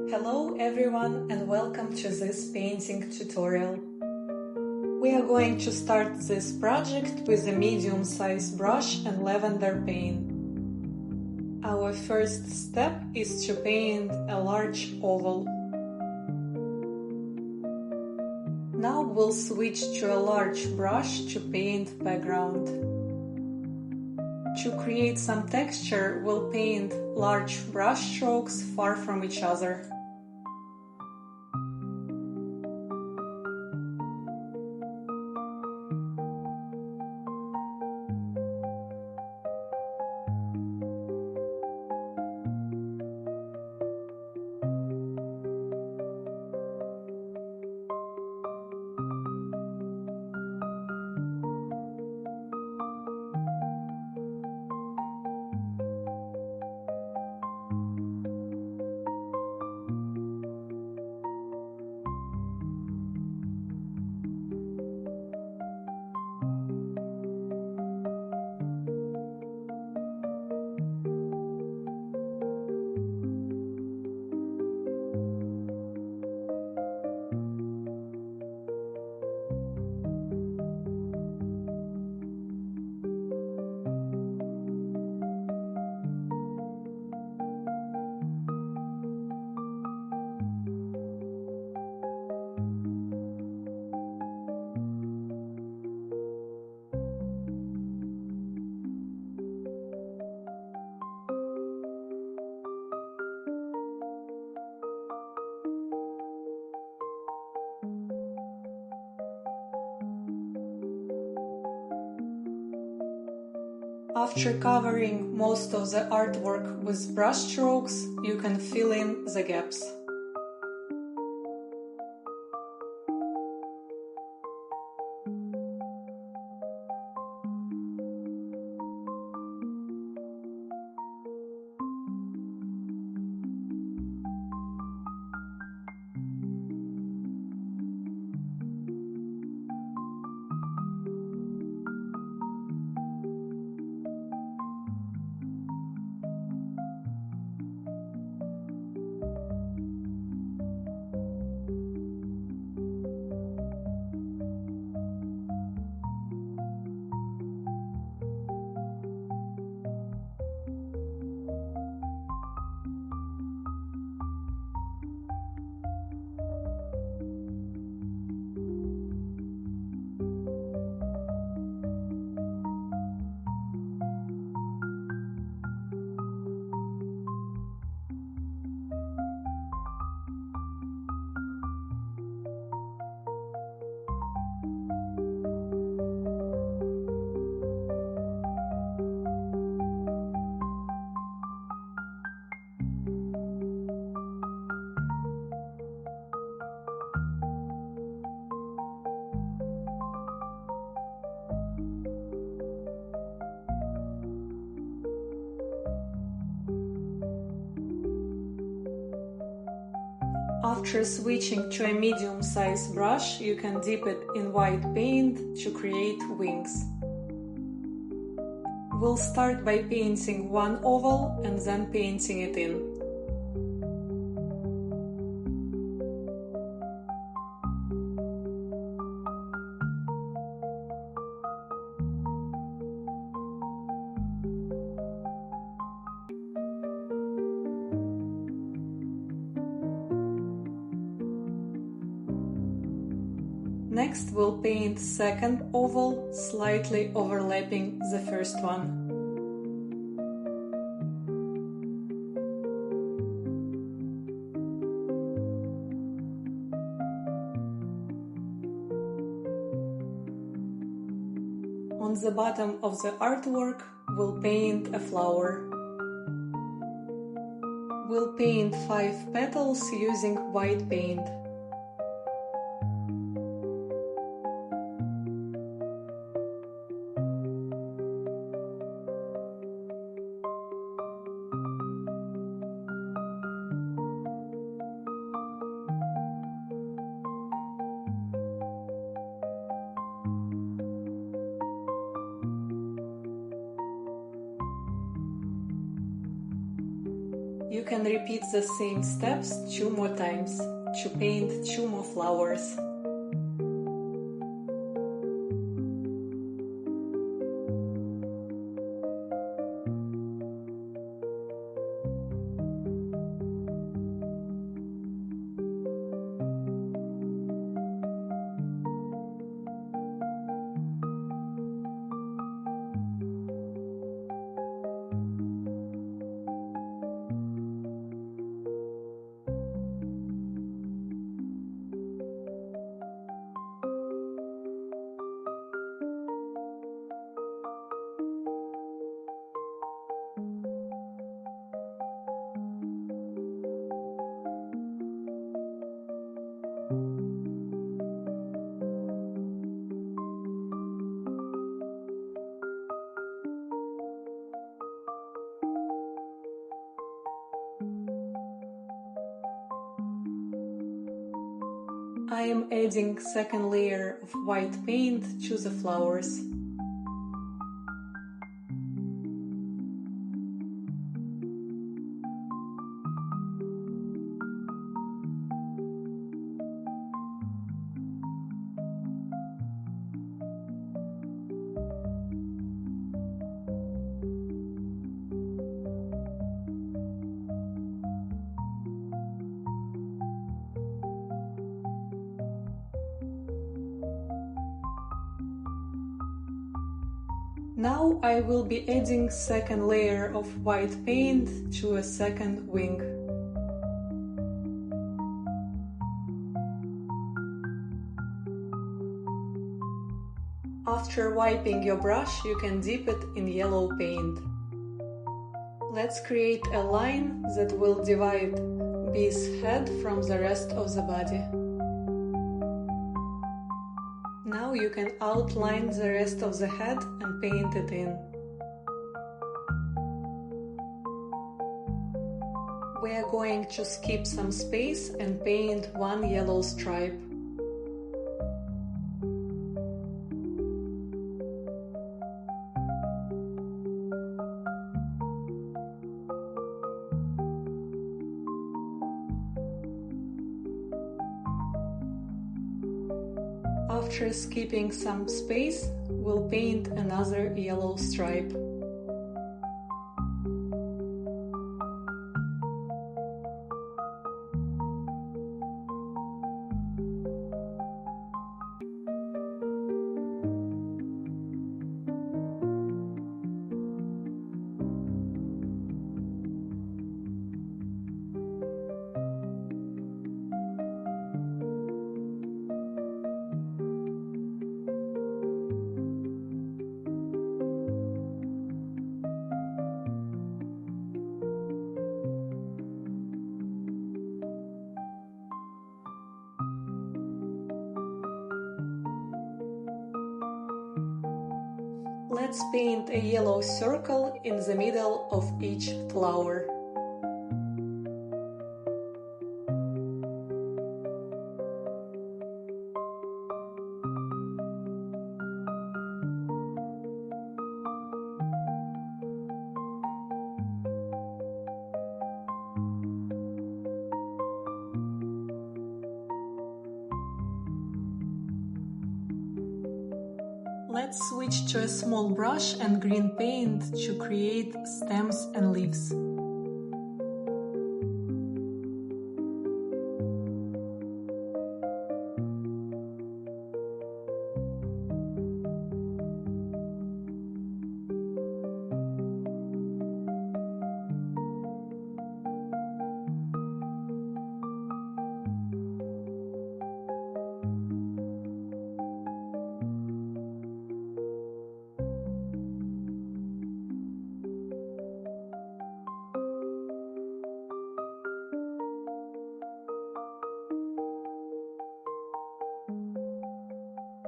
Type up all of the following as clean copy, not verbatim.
Hello everyone and welcome to this painting tutorial. We are going to start this project with a medium-sized brush and lavender paint. Our first step is to paint a large oval. Now we'll switch to a large brush to paint background. To create some texture, we'll paint large brush strokes far from each other. After covering most of the artwork with brush strokes, you can fill in the gaps. After switching to a medium-sized brush, you can dip it in white paint to create wings. We'll start by painting one oval and then painting it in. Next, we'll paint second oval, slightly overlapping the first one. On the bottom of the artwork, we'll paint a flower. We'll paint 5 petals using white paint. You can repeat the same steps 2 more times to paint 2 more flowers. I am adding second layer of white paint to the flowers. Now I will be adding second layer of white paint to a second wing. After wiping your brush, you can dip it in yellow paint. Let's create a line that will divide bee's head from the rest of the body. Now you can outline the rest of the head and paint it in. We are going to skip some space and paint one yellow stripe. After skipping some space, we'll paint another yellow stripe. Let's paint a yellow circle in the middle of each flower. Let's switch to a small brush and green paint to create stems and leaves.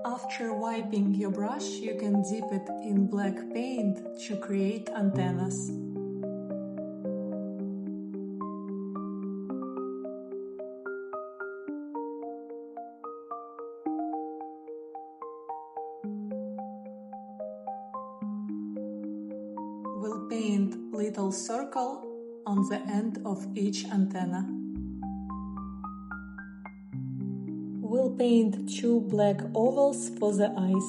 After wiping your brush, you can dip it in black paint to create antennas. We'll paint little circle on the end of each antenna. We'll paint 2 black ovals for the eyes.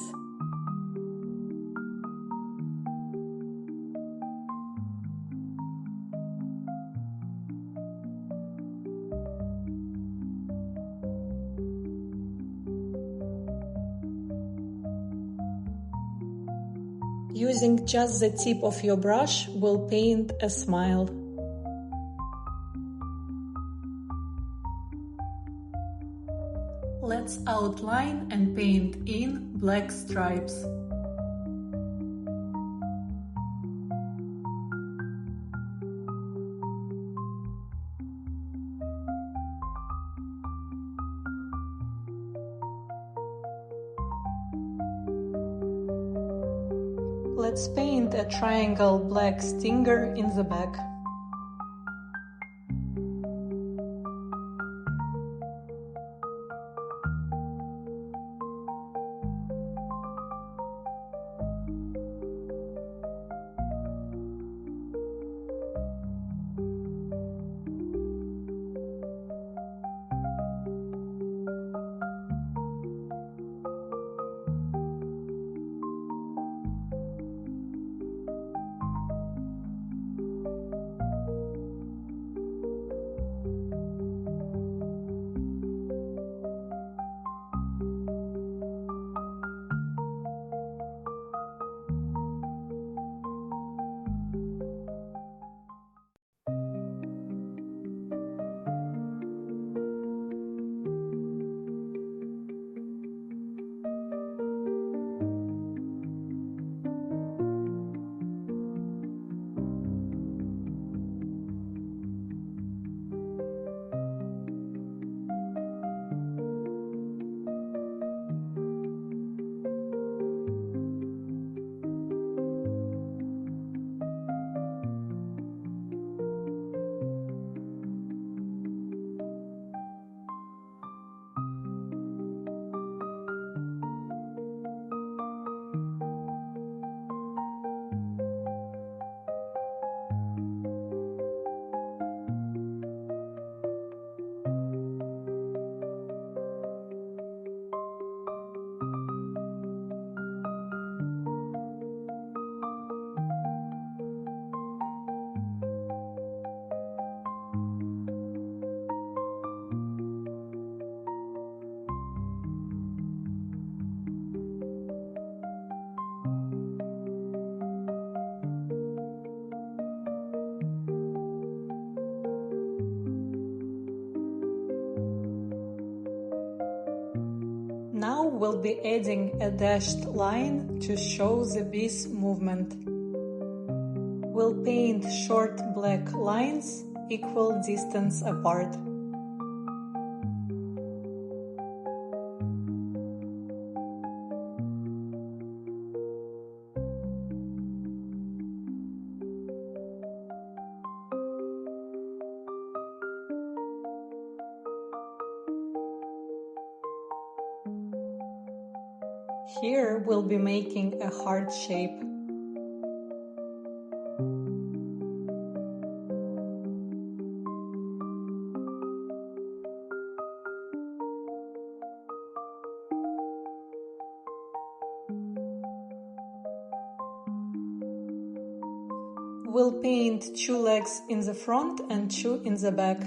Using just the tip of your brush, we'll paint a smile. Let's outline and paint in black stripes. Let's paint a triangle black stinger in the back. Now we'll be adding a dashed line to show the bee's movement. We'll paint short black lines equal distance apart. Here we'll be making a heart shape. We'll paint 2 legs in the front and 2 in the back.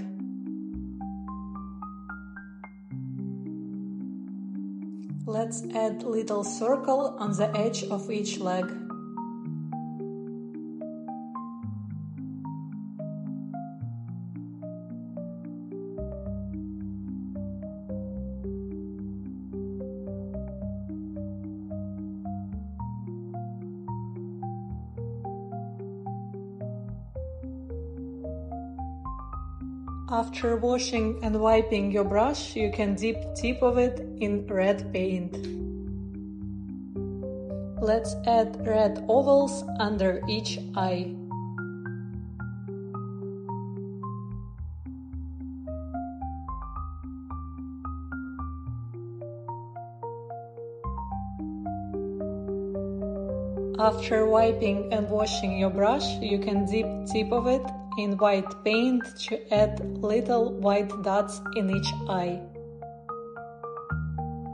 Let's add little circle on the edge of each leg. After washing and wiping your brush, you can dip tip of it in red paint. Let's add red ovals under each eye. After wiping and washing your brush, you can dip tip of it in white paint to add little white dots in each eye.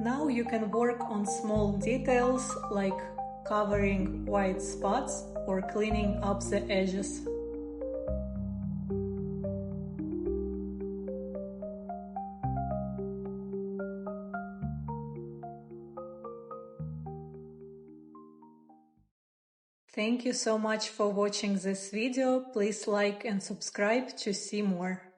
Now you can work on small details like covering white spots or cleaning up the edges. Thank you so much for watching this video. Please like and subscribe to see more.